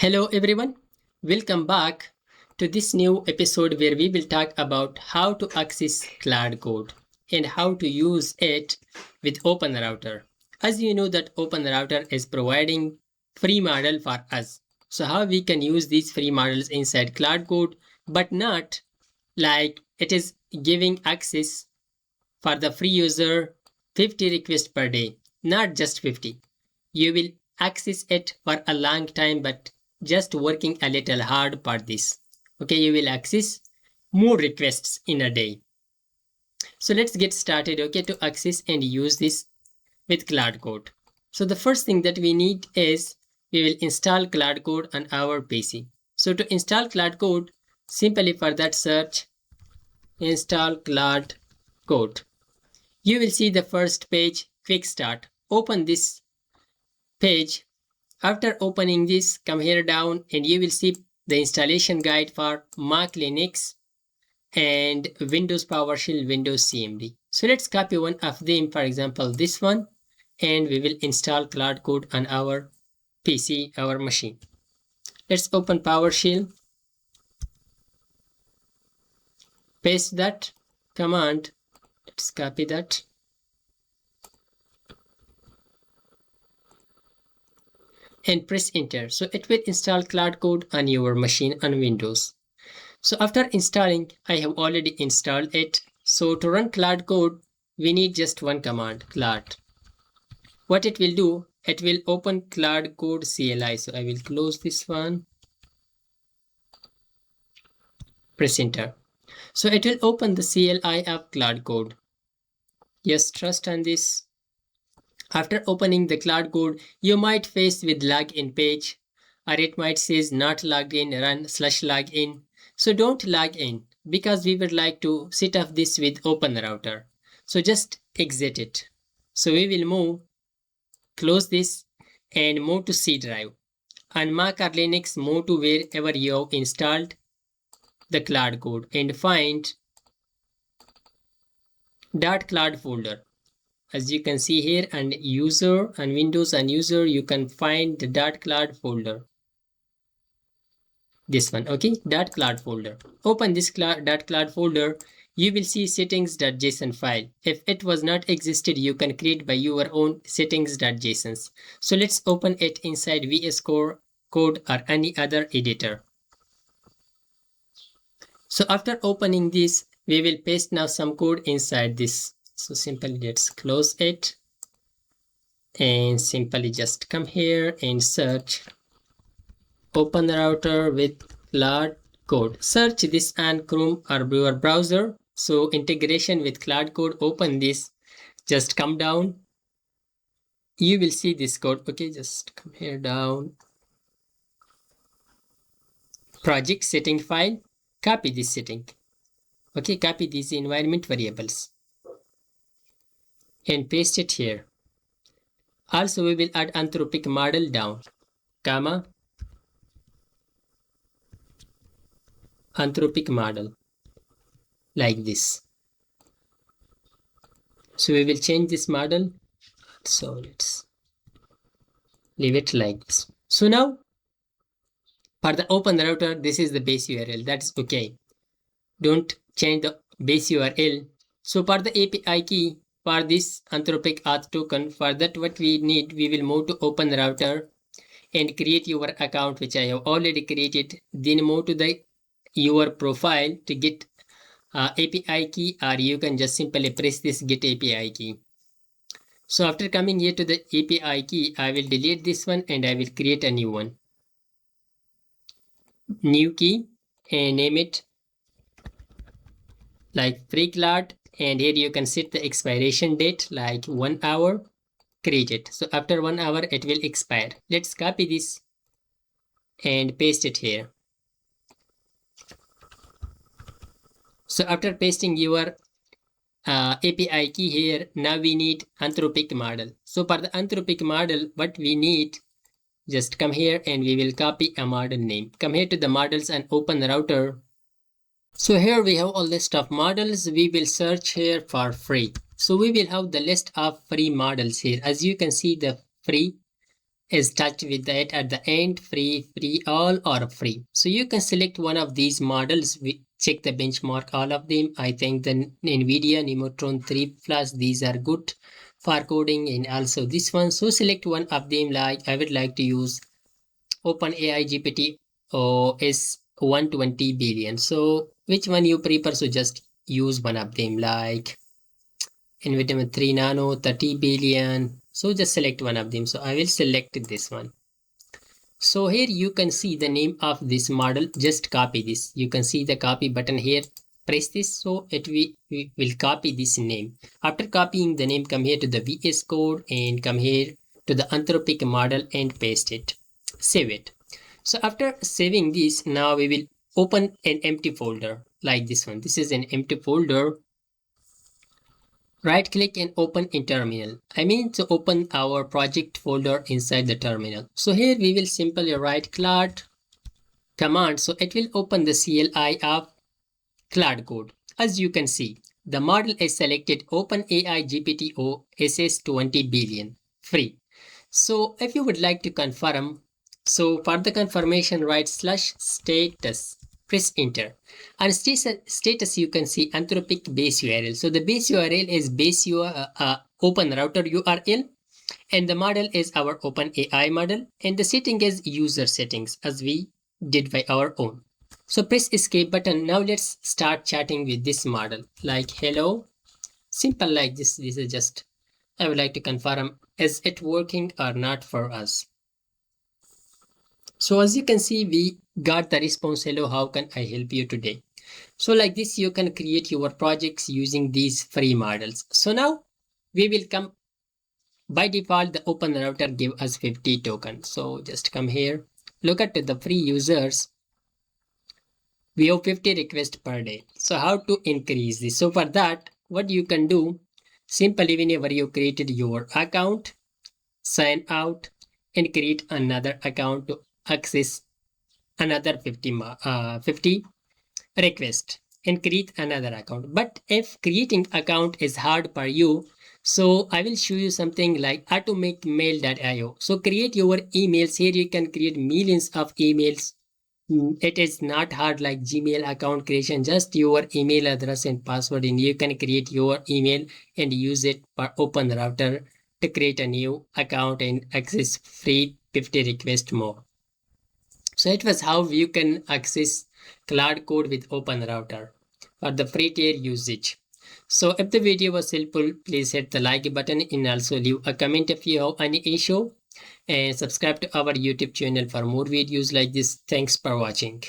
Hello everyone, welcome back to this new episode where we will talk about how to access Claude Code and how to use it with OpenRouter. As you know that OpenRouter is providing free model for us. So how we can use these free models inside Claude Code but not like it is giving access for the free user 50 requests per day, not just 50. You will access it for a long time but just working a little hard for this. Okay, you will access more requests in a day. So let's get started, okay, to access and use this with Claude Code. So the first thing that we need is we will install Claude Code on our PC. So to install Claude Code, simply for that search install Claude Code. You will see the first page, quick start. Open this page. After opening this, come here down and you will see the installation guide for Mac Linux and Windows PowerShell, Windows CMD. So let's copy one of them, for example this one, and we will install Claude Code on our PC, our machine. Let's open PowerShell, paste that command, let's copy that. And press enter. So it will install Claude Code on your machine on Windows. So after installing, I have already installed it. So to run Claude Code, we need just one command, Claude. What it will do, it will open Claude Code CLI. So I will close this one. Press enter. So it will open the CLI of Claude Code. Yes, trust on this. After opening the Claude Code, you might face with login page, or it might says not logged in, run /login. So don't log in because we would like to set up this with OpenRouter. So just exit it. So we will move, close this and move to C drive. On Mac or Linux, move to wherever you have installed the Claude Code and find .claude folder. As you can see here, and user and Windows and user, you can find the .claude folder. This one, okay, .claude folder. Open this .claude folder. You will see settings.json file. If it was not existed, you can create by your own settings.json. So let's open it inside VS Code or any other editor. So after opening this, we will paste now some code inside this. So simply let's close it and simply just come here and search OpenRouter with Claude Code. Search this on Chrome or your browser. So integration with Claude Code, open this, just come down. You will see this code. Okay, just come here down. Project setting file, copy this setting. Okay, copy these environment variables and paste it here. Also, we will add anthropic model down, comma, anthropic model, like this. So we will change this model. So let's leave it like this. So now, for the OpenRouter, this is the base URL. That's okay. Don't change the base URL. So for the API key, for this anthropic auth token, for that what we need, we will move to OpenRouter and create your account, which I have already created. Then move to your profile to get API key, or you can just simply press this get API key. So after coming here to the API key, I will delete this one and I will create a new one. New key and name it like free Claude, and here you can set the expiration date like 1 hour, create it. So after 1 hour it will expire. Let's copy this and paste it here. So after pasting your API key here, now we need anthropic model. So for the anthropic model, what we need, just come here and we will copy a model name. Come here to the models and OpenRouter. So here we have a list of models. We will search here for free. So we will have the list of free models here. As you can see, the free is touched with it at the end, free, free all, or free. So you can select one of these models. We check the benchmark, all of them. I think the NVIDIA Nemotron 3 Plus, these are good for coding, and also this one. So select one of them. Like I would like to use OpenAI GPT is 120 billion. So which one you prefer? So just use one of them, like NVIDIA 3 Nano 30 billion. So just select one of them. So I will select this one. So here you can see the name of this model. Just copy this. You can see the copy button here. Press this, so we will copy this name. After copying the name, come here to the VS Code and come here to the Anthropic model and paste it. Save it. So after saving this, now we will open an empty folder like this one. This is an empty folder. Right click and open in terminal. I mean to open our project folder inside the terminal. So here we will simply write Claude command. So it will open the CLI of Claude code. As you can see, the model is selected OpenAI GPT-O SS 20 billion free. So if you would like to confirm, so for the confirmation, write /status, press enter. And status you can see Anthropic base URL. So the base URL is OpenRouter URL, and the model is our OpenAI model, and the setting is user settings as we did by our own. So press escape button. Now let's start chatting with this model, like hello, simple like this. This is just, I would like to confirm, is it working or not for us? So as you can see, we got the response, hello, how can I help you today? So like this, you can create your projects using these free models. So now we will come, by default, the OpenRouter give us 50 tokens. So just come here, look at the free users. We have 50 requests per day. So how to increase this? So for that, what you can do, simply whenever you created your account, sign out and create another account to access another 50 request and create another account. But if creating account is hard for you, so I will show you something like automate-mail.io. So create your emails. Here you can create millions of emails. It is not hard like Gmail account creation, just your email address and password, and you can create your email and use it for OpenRouter to create a new account and access free 50 requests more. So it was how you can access Claude Code with OpenRouter for the free tier usage. So if the video was helpful, please hit the like button and also leave a comment if you have any issue, and subscribe to our YouTube channel for more videos like this. Thanks for watching.